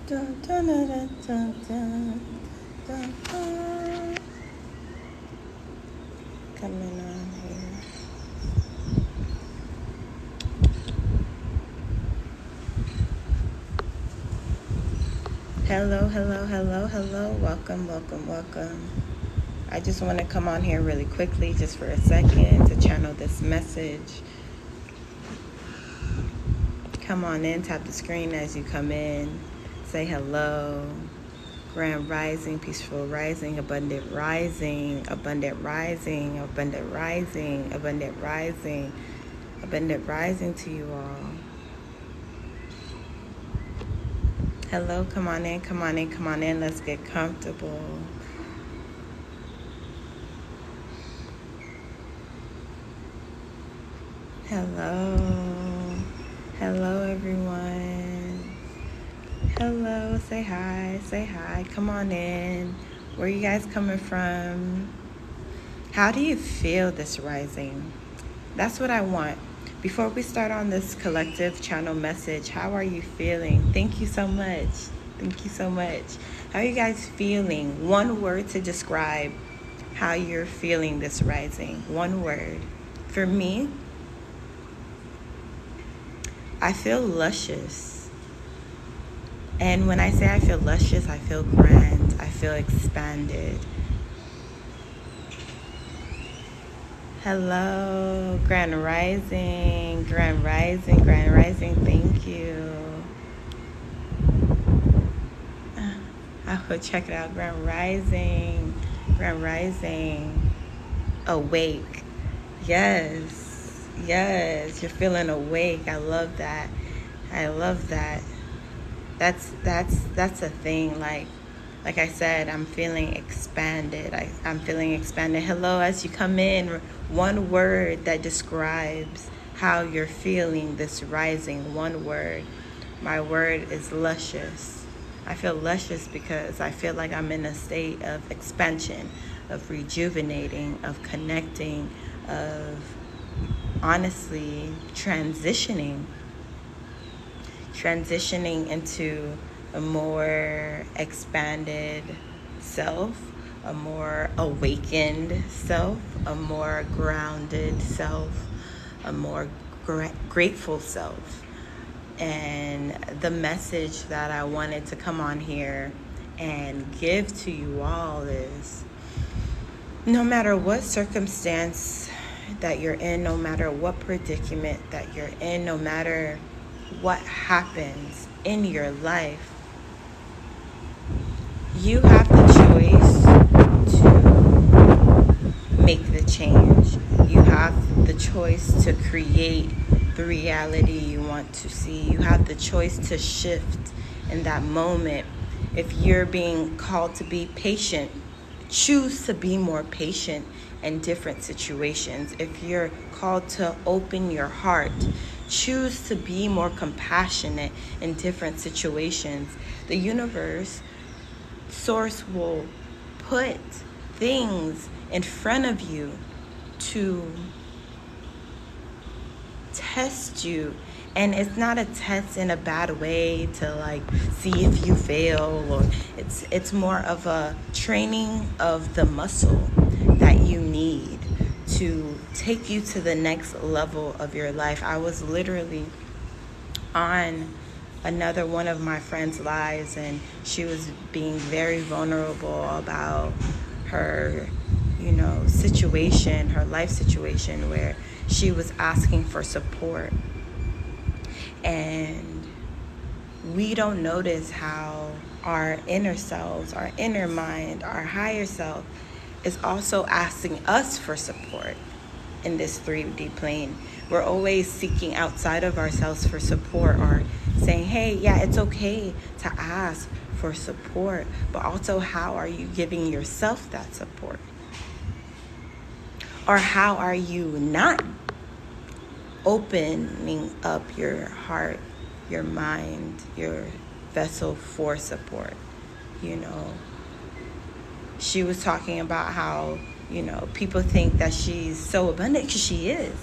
Dun, dun, dun, dun, dun, dun, dun, dun. Coming on here. Hello, hello, hello, hello. Welcome, welcome, welcome. I just want to come on here really quickly, just for a second, to channel this message. Come on in, tap the screen as you come in. Say hello. Grand rising, peaceful rising, abundant rising, abundant rising, abundant rising, abundant rising, abundant rising to you all. Hello, come on in, come on in, come on in. Let's get comfortable. Hello. Hello, everyone. Hello, say hi, say hi. Come on in. Where are you guys coming from? How do you feel this rising? That's what I want. Before we start on this collective channel message, how are you feeling? Thank you so much. Thank you so much. How are you guys feeling? One word to describe how you're feeling this rising. One word. For me, I feel luscious. And when I say I feel luscious, I feel grand. I feel expanded. Hello, Grand Rising, Grand Rising, Grand Rising, thank you. I will check it out, Grand Rising, awake. Yes, you're feeling awake. I love that. That's a thing. Like I said, I'm feeling expanded. I'm feeling expanded. Hello, as you come in, one word that describes how you're feeling this rising. One word. My word is luscious. I feel luscious because I feel like I'm in a state of expansion, of rejuvenating, of connecting, of honestly transitioning into a more expanded self, a more awakened self, a more grounded self, a more grateful self. And the message that I wanted to come on here and give to you all is, no matter what circumstance that you're in, no matter what predicament that you're in, no matter what happens in your life, you have the choice to make the change. You have the choice to create the reality you want to see. You have the choice to shift in that moment. If you're being called to be patient, choose to be more patient in different situations. If you're called to open your heart, choose to be more compassionate in different situations. The universe, Source will put things in front of you to test you. And it's not a test in a bad way to see if you fail, or it's more of a training of the muscle that you need to take you to the next level of your life. I was literally on another one of my friends' lives, and she was being very vulnerable about her, situation, her life situation, where she was asking for support. And we don't notice how our inner selves, our inner mind, our higher self is also asking us for support in this 3D plane. We're always seeking outside of ourselves for support, or saying, hey, yeah, it's okay to ask for support, but also, how are you giving yourself that support? Or how are you not opening up your heart, your mind, your vessel for support? She was talking about how, people think that she's so abundant, because she is.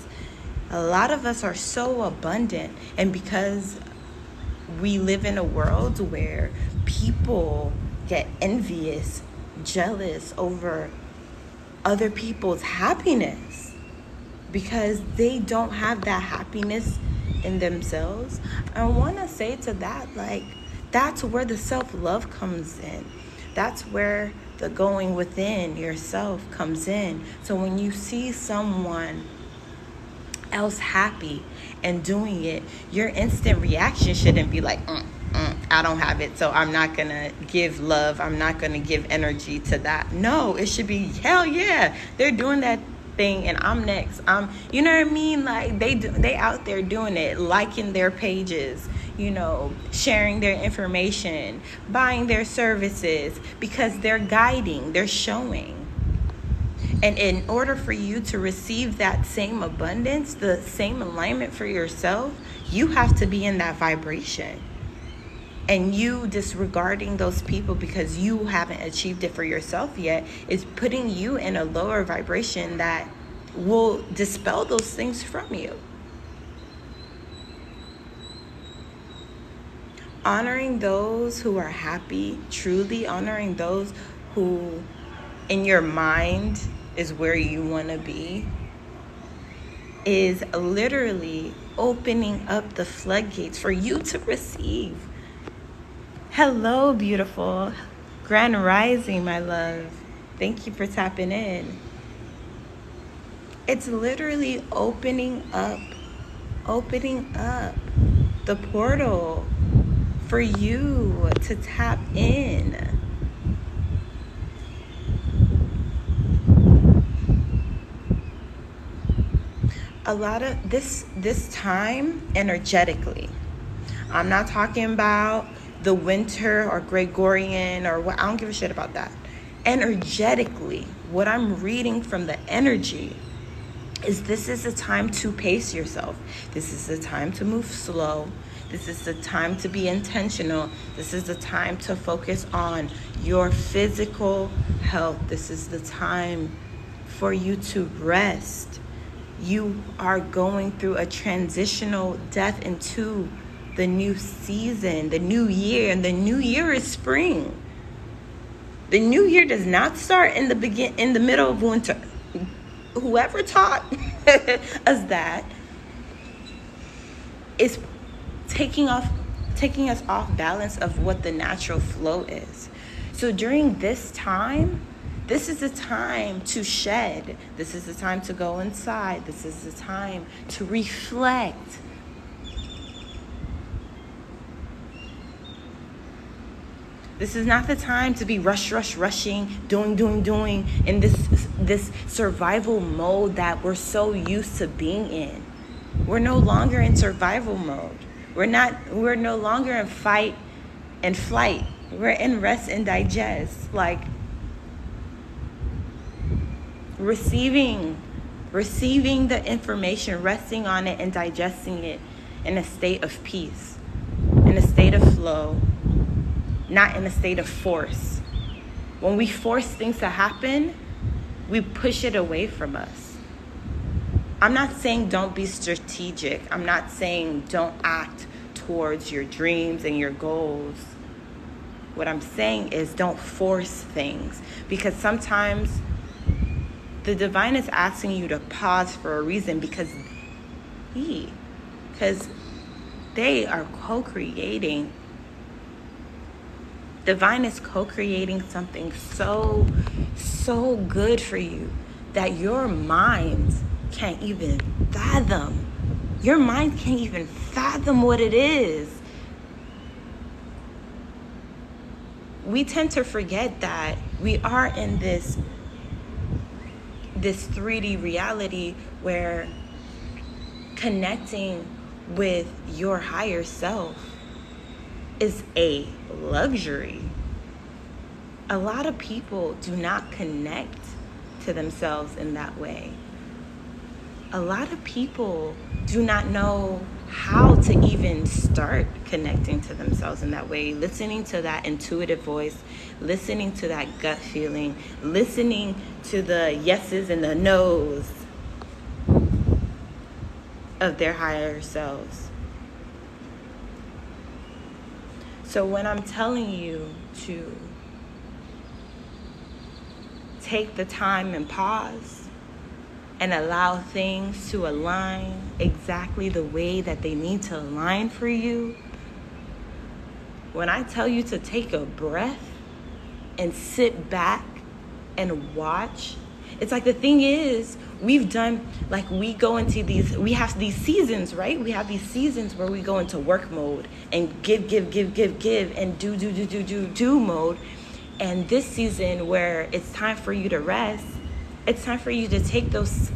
A lot of us are so abundant, and because we live in a world where people get envious, jealous over other people's happiness because they don't have that happiness in themselves. I want to say to that, like, that's where the self-love comes in. That's where the going within yourself comes in. So when you see someone else happy and doing it, your instant reaction shouldn't be like, I don't have it, so I'm not gonna give love, I'm not gonna give energy to that. No, it should be, hell yeah, they're doing that thing and I'm next. You know what I mean? Like, they out there doing it, liking their pages, sharing their information, buying their services, because they're guiding, they're showing. And in order for you to receive that same abundance, the same alignment for yourself, you have to be in that vibration. And you disregarding those people because you haven't achieved it for yourself yet is putting you in a lower vibration that will dispel those things from you. Honoring those who are happy, truly honoring those who in your mind is where you want to be, is literally opening up the floodgates for you to receive. Hello, beautiful. Grand rising, my love. Thank you for tapping in. It's literally opening up the portal for you to tap in. A lot of this time energetically, I'm not talking about the winter or Gregorian or what, I don't give a shit about that. Energetically, what I'm reading from the energy is this is the time to pace yourself. This is the time to move slow. This is the time to be intentional. This is the time to focus on your physical health. This is the time for you to rest. You are going through a transitional death into the new season, the new year, and the new year is spring. The new year does not start in the middle of winter. Whoever taught us that is taking us off balance of what the natural flow is. So during this time, this is the time to shed. This is the time to go inside. This is the time to reflect. This is not the time to be rushing, doing in this survival mode that we're so used to being in. We're no longer in survival mode. We're no longer in fight and flight. We're in rest and digest. Like receiving the information, resting on it and digesting it in a state of peace, in a state of flow. Not in a state of force. When we force things to happen, we push it away from us. I'm not saying don't be strategic. I'm not saying don't act towards your dreams and your goals. What I'm saying is don't force things, because sometimes the divine is asking you to pause for a reason, because they are co-creating. Divine is co-creating something so good for you that your mind can't even fathom. Your mind can't even fathom what it is. We tend to forget that we are in this 3D reality where connecting with your higher self is a luxury. A lot of people do not connect to themselves in that way. A lot of people do not know how to even start connecting to themselves in that way, listening to that intuitive voice, listening to that gut feeling, listening to the yeses and the nos of their higher selves. So when I'm telling you to take the time and pause and allow things to align exactly the way that they need to align for you, when I tell you to take a breath and sit back and watch, it's like, the thing is, we go into we have these seasons, right? We have these seasons where we go into work mode and give, and do mode. And this season where it's time for you to rest, it's time for you to take those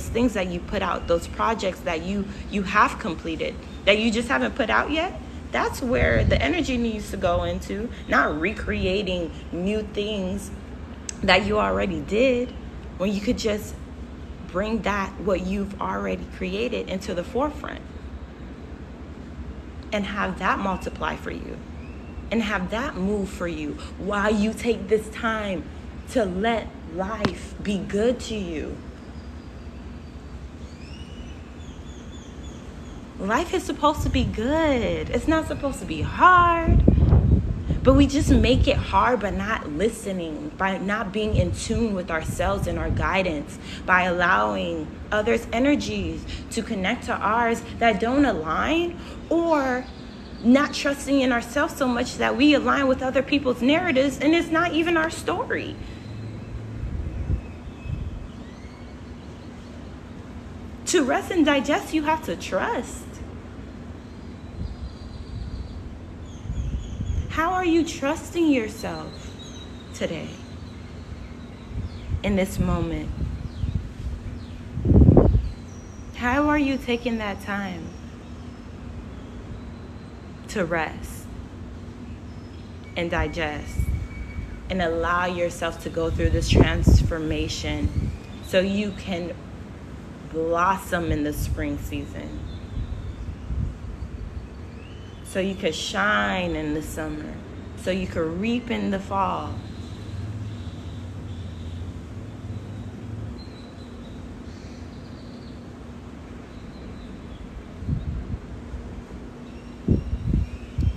things that you put out, those projects that you have completed, that you just haven't put out yet. That's where the energy needs to go into, not recreating new things that you already did, when you could just bring what you've already created into the forefront and have that multiply for you and have that move for you while you take this time to let life be good to you. Life is supposed to be good. It's not supposed to be hard. But we just make it hard by not listening, by not being in tune with ourselves and our guidance, by allowing others' energies to connect to ours that don't align, or not trusting in ourselves so much that we align with other people's narratives and it's not even our story. To rest and digest, you have to trust. How are you trusting yourself today, in this moment? How are you taking that time to rest and digest and allow yourself to go through this transformation so you can blossom in the spring season? So you could shine in the summer. So you could reap in the fall.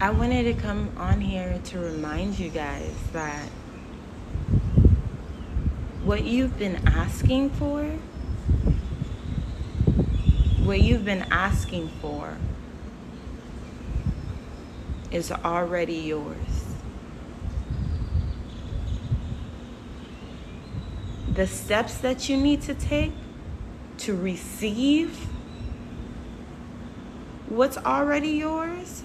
I wanted to come on here to remind you guys that what you've been asking for, is already yours. The steps that you need to take to receive what's already yours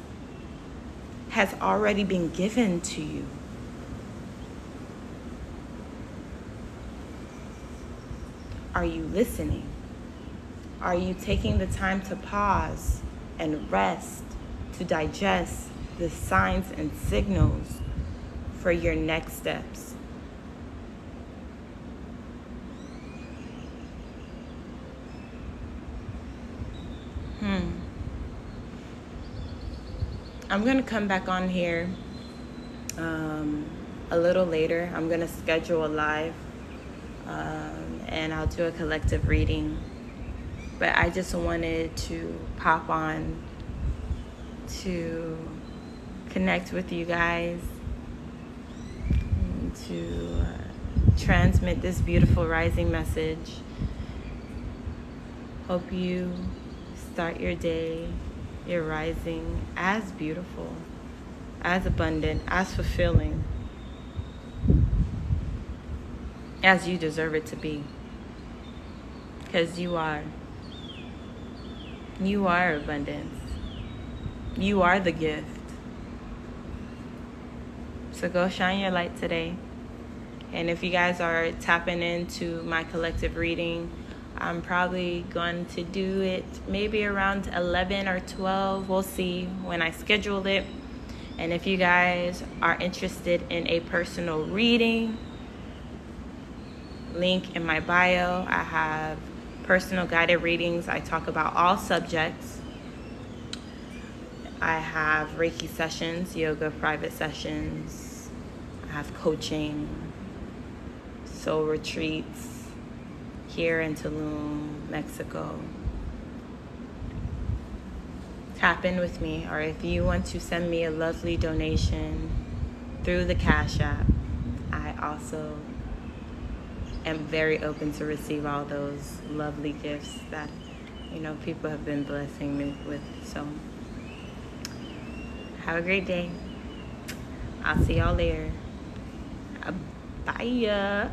has already been given to you. Are you listening? Are you taking the time to pause and rest, to digest the signs and signals for your next steps? I'm going to come back on here a little later. I'm going to schedule a live and I'll do a collective reading. But I just wanted to pop on to connect with you guys, and to transmit this beautiful rising message. Hope you start your day, your rising, as beautiful, as abundant, as fulfilling as you deserve it to be. Because you are. You are abundance. You are the gift. So go shine your light today. And if you guys are tapping into my collective reading, I'm probably going to do it maybe around 11 or 12. We'll see when I schedule it. And if you guys are interested in a personal reading, link in my bio. I have personal guided readings. I talk about all subjects. I have Reiki sessions, yoga private sessions. I have coaching, soul retreats here in Tulum, Mexico. tap in with me, or if you want to send me a lovely donation through the Cash App, I also am very open to receive all those lovely gifts that, you know, people have been blessing me with. So have a great day. I'll see y'all later. Bye.